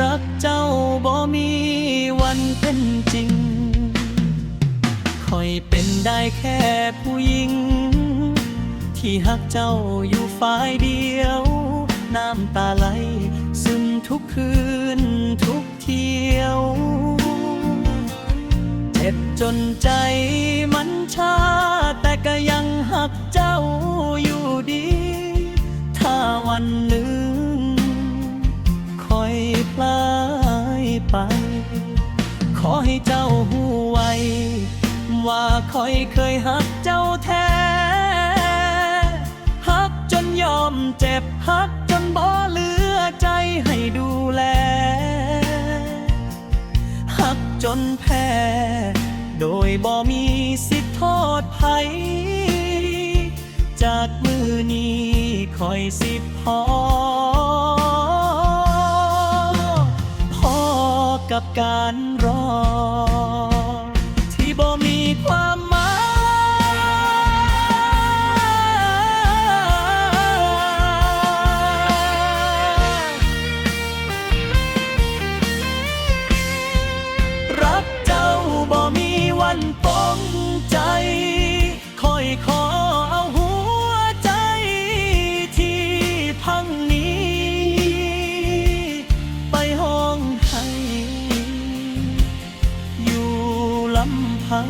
รักเจ้าบ่มีวันเป็นจริงคอยเป็นได้แค่ผู้หญิงที่หักเจ้าอยู่ฝ่ายเดียวน้ำตาไหลซึมทุกคืนทุกเที่ยวเจ็บจนใจมันชาแต่ก็ยังหักเจ้าอยู่ดีถ้าวันหนึ่งคอยพลายไปขอให้เจ้าหูไว้ว่าคอยเคยหักเจ้าแท้หักจนยอมเจ็บหักจนบ่เหลือใจให้ดูแลหักจนแพ้โดยบ่มีสิทธิ์โทษไผจากมือนี้คอยสิพอกับการรอที่บ่มีความหมายรักเจ้าบ่มีวันปลงใจคอยขอเอาหัวใจที่พังนี้ไปห้องให้อยู่ลำพัง